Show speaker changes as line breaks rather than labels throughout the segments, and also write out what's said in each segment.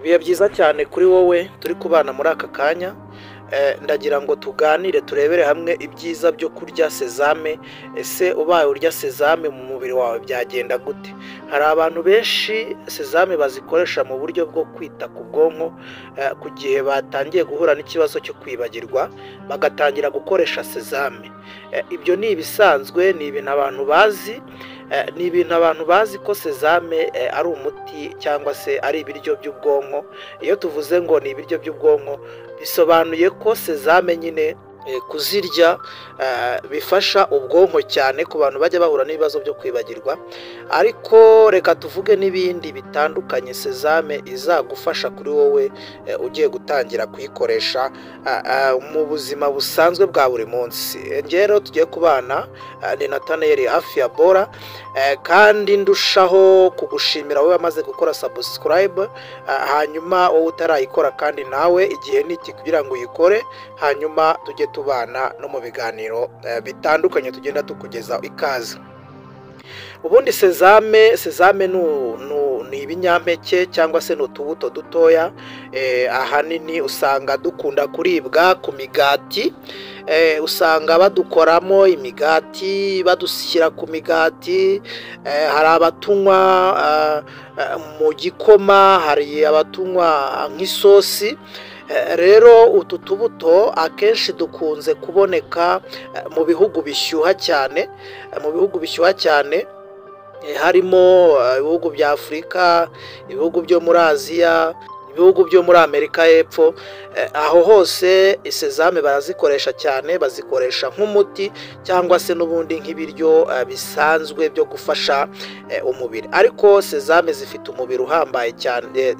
Biba byiza cyane kuri wowe turi kubana muri aka kanya. Ndagira ngo tuganire turebere hamwe ibyiza byo kurya sezame. Ese ubaye urya sezame mu mubiri wawe byagenda gute? Hari abantu benshi sezame bazikoresha mu buryo bwo kwita ku bwonko, ku gihe batangiye guhura n'ikibazo cyo kwibagirwa bagatangira gukoresha sezame. Ibyo ni ibisanzwe, ni ibintu abantu bazi. Ni ibintu abantu bazi ko sezame ari umuti cyangwa se ari ibiryo by'ubwonko. Iyo tuvuze ngo ni ibiryo by'ubwonko bisobanuye ko sezame nyine kuzirya bifasha ubwonko cyane ku bantu bajya bahura n'ibibazo byo kwibagirwa. Ariko reka tuvuge n'ibindi bitandukanye sezame izagufasha kuri wowe ugiye gutangira kuyikoresha mu buzima busanzwe bwa buri munsi. Rero tugiye kubana ni Nathaniel hafi ya Bora, kandi ndushaho kugushimira wowe wamaze gukora subscribe, hanyuma wowe utarayikora kandi nawe igihe niki kugira ngo uyikore, hanyuma tujye tubana no mu biganiro bitandukanye tugenda tukugezaho. Ikaze. Ubundi sezame ni ibinyampeke cyangwa se n'utubuto dutoya, ahanini usanga dukunda kuribwa ku migati. Usanga badukoramo imigati, badushyira ku migati. Hari abatunywa mu gikoma, hari abatunywa nk'isosi. Rero utu tubuto akenshi dukunze kuboneka mu bihugu bishyuha cyane, harimo ibihugu bya Afurika, ibihugu byo muri Aziya, ibihugu byo muri Amerika y'Epfo. Aho hose sezame barazikoresha cyane, bazikoresha nk'umuti cyangwa se n'ubundi nk'ibiryo bisanzwe byo gufasha umubiri. Ariko sezame zifite umubiri uhambaye cyane,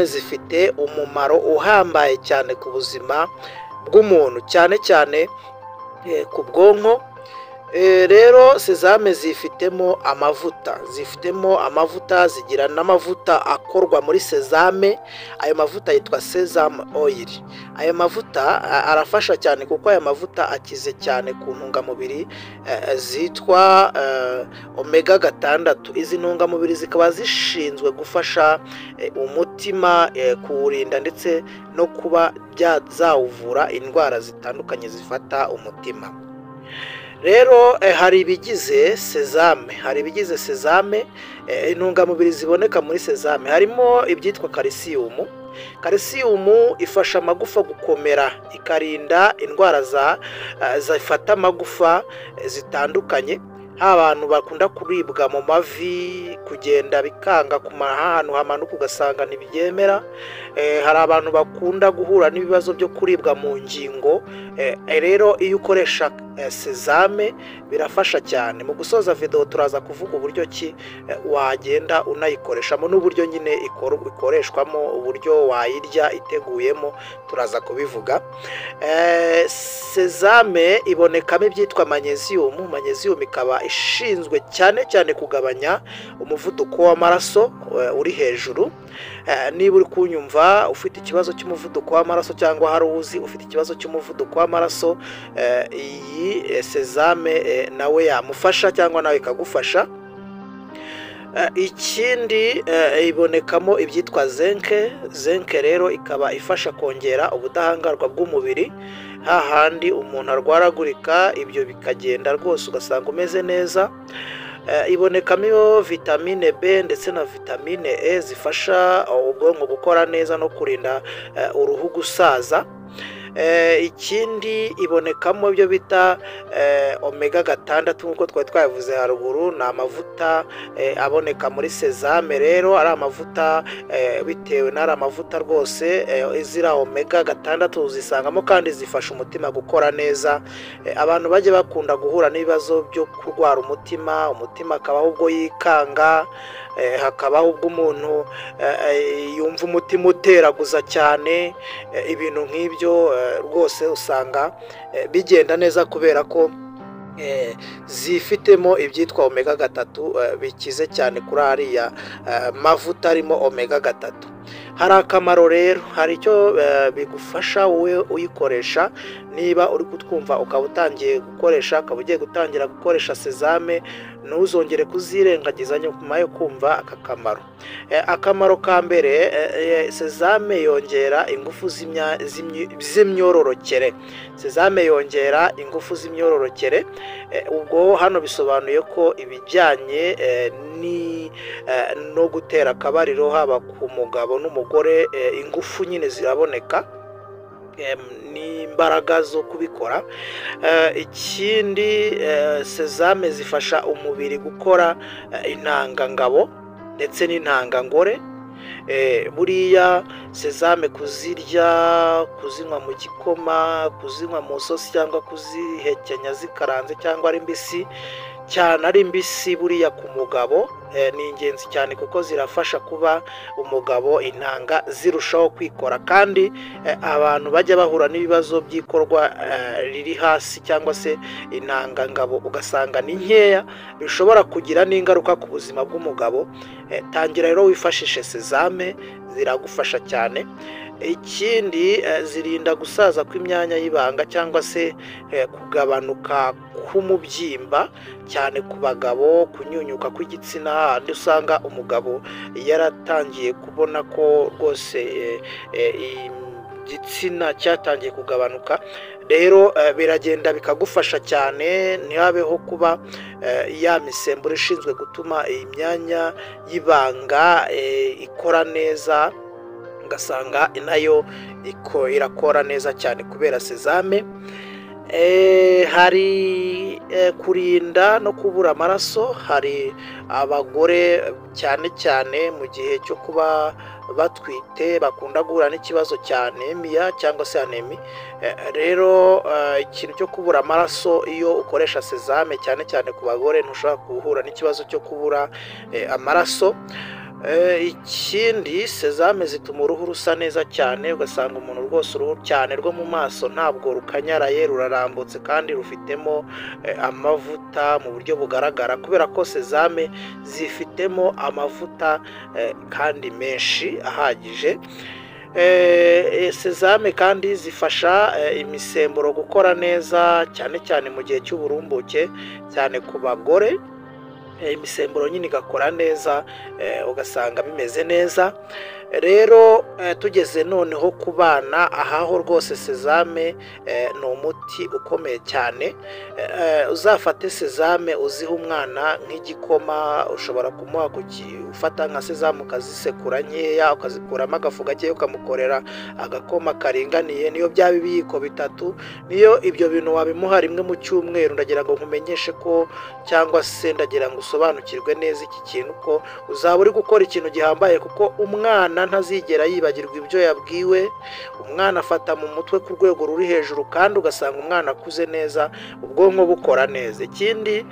zifite umumaro uhambaye cyane ku buzima bw'umuntu, cyane cyane ku bwonko. Rero sezame zifitemo amavuta, zigira n'amavuta akorwa muri sezame. Ayo mavuta yitwa sesame oil. Ayo mavuta arafasha cyane kuko aya mavuta akize cyane ku ntungamubiri zitwa omega 6. Izi ntungamubiri zikaba zishinzwe gufasha umutima kuwurinda ndetse no kuba zawuvura indwara zitandukanye zifata umutima. Rero hari ibigize sezame, intungamubiri ziboneka muri sezame harimo ibyitwa calcium. Calcium ifasha amagufa gukomera, ikarinda indwara zifata amagufa zitandukanye. Abantu bakunda kuribwa mu mavi, kugenda bikanga ku ahantu hamanuka ugasanga ntibyemera. Hari abantu bakunda guhura n'ibibazo byo kuribwa mu ngingo. Rero iyo ukoresha sezame birafasha cyane. Mu gusoza video turaza kuvuga uburyo ki wagenda unayikoreshamo n'uburyo nyine ikoreshwamo, uburyo wayirya iteguyemo turaza kubivuga. Sezame ibonekamo ibyitwa magnesium ikaba ishinzwe cyane cyane kugabanya umuvuduko w'amaraso uri hejuru. Niba uri kunyumva ufite ikibazo cy'umuvuduko w'amaraso cyangwa hari uzi ufite ikibazo cy'umuvuduko w'amaraso, iyi sezame nawe yamufasha cyangwa nawe ikagufasha. Ikindi ibonekamo ibyitwa zinc rero ikaba ifasha kongera ubudahangarwa bw'umubiri, hahandi umuntu arwaragurika ibyo bikagenda rwose ugasanga umeze neza. Ibonekamo vitamine B ndetse na vitamine E zifasha ubwonko gukora neza no kurinda uruhu gusaza. Ikindi ibonekamo ibyo bita omega 6 nk'uko twari twabivuze haruguru. Ni amavuta aboneka muri sezame. Rero ari amavuta bitewe n'ari amavuta rwose izira omega 6 uzisangamo, kandi zifasha umutima gukora neza. Abantu bajye bakunda guhura n'ibibazo byo kurwara umutima akabaho ubwo yikanga, hakabaho ubwo umuntu yumva umutima uteraguza cyane. Ibintu nk'ibyo rwose usanga bigenda neza kubera ko zifitemo ibyitwa omega 3 bikize cyane kuri ariya mavuta arimo omega 3. Hari akamaro rero, hari icyo bigufasha wowe uyikoresha. Niba uri kutwumva ukaba utangiye gukoresha, ukaba ugiye gutangira gukoresha sezame ntuzongere kuzirengagiza nyuma yo kumva aka kamaro. Akamaro ka mbere, sezame yongera ingufu z'imyororokere. Sezame yongera ingufu z'imyororokere, ubwo hano bisobanuye ko ibijyanye no gutera akabariro haba ku mugabo n'umugore, ingufu nyine ziraboneka n'imbaraga zo kubikora. Ikindi, sezame zifasha umubiri gukora intangangabo ndetse n'intangangore. Buriya sezame kuzinywa mu gikoma, kuzinywa mu sosi cyangwa kuzihekenya zikaranze cyangwa ari mbisi, cyane ari mbisi buriya ku mugabo ni ingenzi cyane kuko zirafasha kuba umugabo intanga zirushaho kwikora. Kandi abantu bajya bahura n'ibibazo by'ikorwa riri hasi cyangwa se intangangabo ugasanga ni nkeya, bishobora kugira n'ingaruka ku buzima bw'umugabo, tangira rero wifashishe sezame, ziragufasha cyane. Ikindi, zirinda gusaza kw'imyanya y'ibanga cyangwa se kugabanuka k'umubyimba, cyane ku bagabo, kunyunyuka kw'igitsina, handi usanga umugabo yaratangiye kubona ko rwose igitsina cyatangiye kugabanuka. Rero biragenda bikagufasha cyane, ntihabeho kuba ya misemburo ishinzwe gutuma iyi myanya y'ibanga ikora neza, ugasanga nayo irakora neza cyane kubera sezame. Hari kurinda no kubura amaraso. Hari abagore cyane cyane mu gihe cyo kuba batwite bakunda guhura n'ikibazo cya anemia cyangwa se anemi. Rero ikintu cyo kubura amaraso, iyo ukoresha sezame cyane cyane ku bagore, ntushobora guhura n'ikibazo cyo kubura amaraso. Ikindi, sezame zituma uruhu rusa neza cyane, ugasanga umuntu rwose uruhu cyane rwo mu maso ntabwo rukanyaraye, rurarambutse kandi rufitemo amavuta mu buryo bugaragara, kubera ko sezame zifitemo amavuta kandi menshi ahagije. Sezame kandi zifasha imisemburo gukora neza cyane cyane mu gihe cy'uburumbuke, cyane ku bagore. Imisemburo nyine igakora neza, ugasanga bimeze neza. Rero tugeze noneho ku bana, ahaho rwose sezame ni umuti ukomeye cyane. Uzafate sezame uziha umwana nk'igikoma, ushobora kumuha ufata nka sezame ukazisekura nkeya, ukazikuramo agafu gake, ukamukorera agakoma karinganiye, niyo byaba ibiyiko 3. Niyo ibyo bintu wabimuha rimwe mu cyumweru, ndagira ngo nkumenyeshe ko, cyangwa se ndagira ngo usobanukirwe neza iki kintu ko uzaba uri gukora ikintu gihambaye, kuko umwana ntazigera yibagirwa ibyo yabwiwe. Umwana afata mu mutwe ku rwego ruri hejuru, kandi ugasanga umwana akuze neza, ubwonko bukora neza. Ikindi,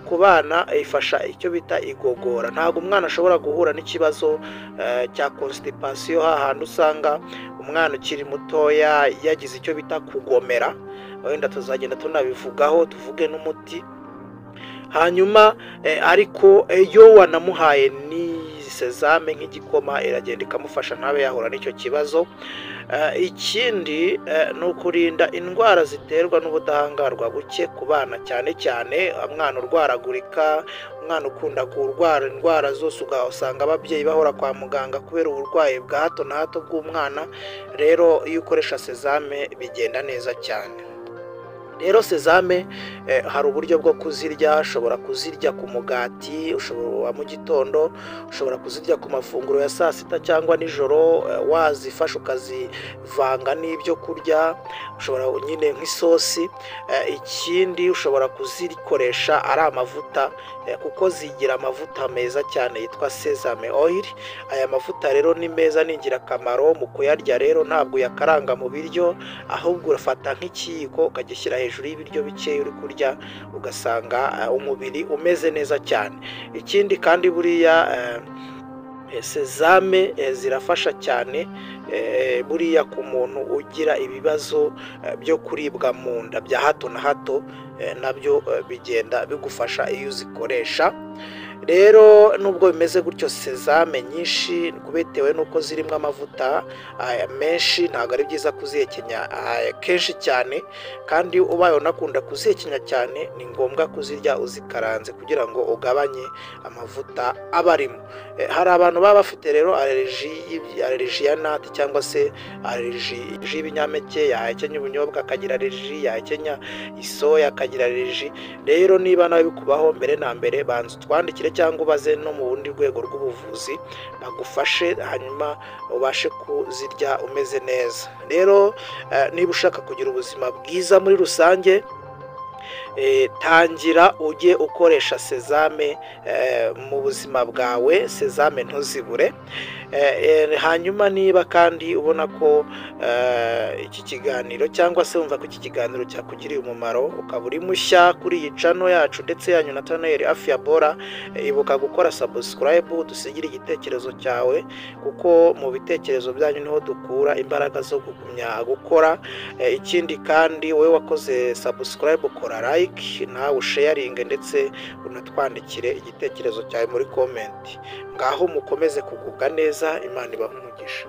ku bana ifasha icyo bita igogora. Ntabwo umwana ashobora guhura n'ikibazo cya constipation, hahandi usanga umwana ukiri mutoya yagize icyo bita kugomera. Wenda tuzagenda tunabivugaho, tuvuge n'umuti. Hanyuma ariko iyo wanamuhaye ni sezame nk'igikoma, iragenda ikamufasha ntabe yahura n'icyo kibazo. Ikindi, ni ukurinda indwara ziterwa n'ubudahangarwa buke ku bana, cyane cyane umwana urwaragurika, umwana ukunda kurwara indwara zose, ugasanga ababyeyi bahora kwa muganga kubera uburwayi bwa hato na hato bw'umwana. Rero iyo ukoresha sezame bigenda neza cyane. Rero sezame hari uburyo bwo kuzirya. Ushobora kuzirya ku mugati wa mu gitondo, ushobora kuzirya ku mafunguro ya saa sita cyangwa nijoro, wazifasha ukazivanga n'ibyo kurya, ushobora nyine nk'isosi. Ikindi, ushobora kuzikoresha ari amavuta, kuko zigira amavuta meza cyane yitwa sesame oil. Aya mavuta rero ni meza, ni ingirakamaro mu kuyarya. Rero ntabwo uyakaranga mu biryo, ahubwo urafata nk'ikiyiko ukagishyira hejuru y'ibiryo bikeya uri kurya, ugasanga umubiri umeze neza cyane. Ikindi kandi, buriya sezame zirafasha cyane buriya ku muntu ugira ibibazo byo kuribwa mu nda bya hato na hato, nabyo bigenda bigufasha iyo uzikoresha. rero nubwo bimeze gutyo, sezame nyinshi bitewe n'uko zirimo amavuta menshi, ntabwo ari byiza kuzihekenya kenshi cyane, kandi ubaye unakunda kuzihekenya cyane, ni ngombwa kuzirya uzikaranze kugira ngo ugabanye amavuta aba arimo. Hari abantu baba bafite rero aleriji ya nati cyangwa se aleriji y'ibinyampeke, yahekenya ubunyobwa akagira aleriji, yahekenya isoya akagira aleriji. Rero niba nawe bikubaho, mbere na mbere banza utwandikire cyangwa ubaze no mu bundi rwego rw'ubuvuzi bagufashe, hanyuma ubashe kuzirya umeze neza. Rero niba ushaka kugira ubuzima bwiza muri rusange, tangira ujye ukoresha sezame mu buzima bwawe, sezame ntuzibure. Hanyuma niba kandi ubona ko iki kiganiro cyangwa se wumva ko iki kiganiro cyakugiriye umumaro, ukaba uri mushya kuri iyi channel yacu ndetse yanyu na Nathaniel Afya Bora, ibuka gukora subscribe, dusigire igitekerezo cyawe, kuko mu bitekerezo byanyu niho dukura imbaraga zo kugumya gukora. Ikindi kandi wowe wakoze subscribe, ukora like, nawe sharing ndetse unatwandikire igitekerezo cyawe muri comment. Ngaho mukomeze kugubwa neza, Imana ibahe umugisha.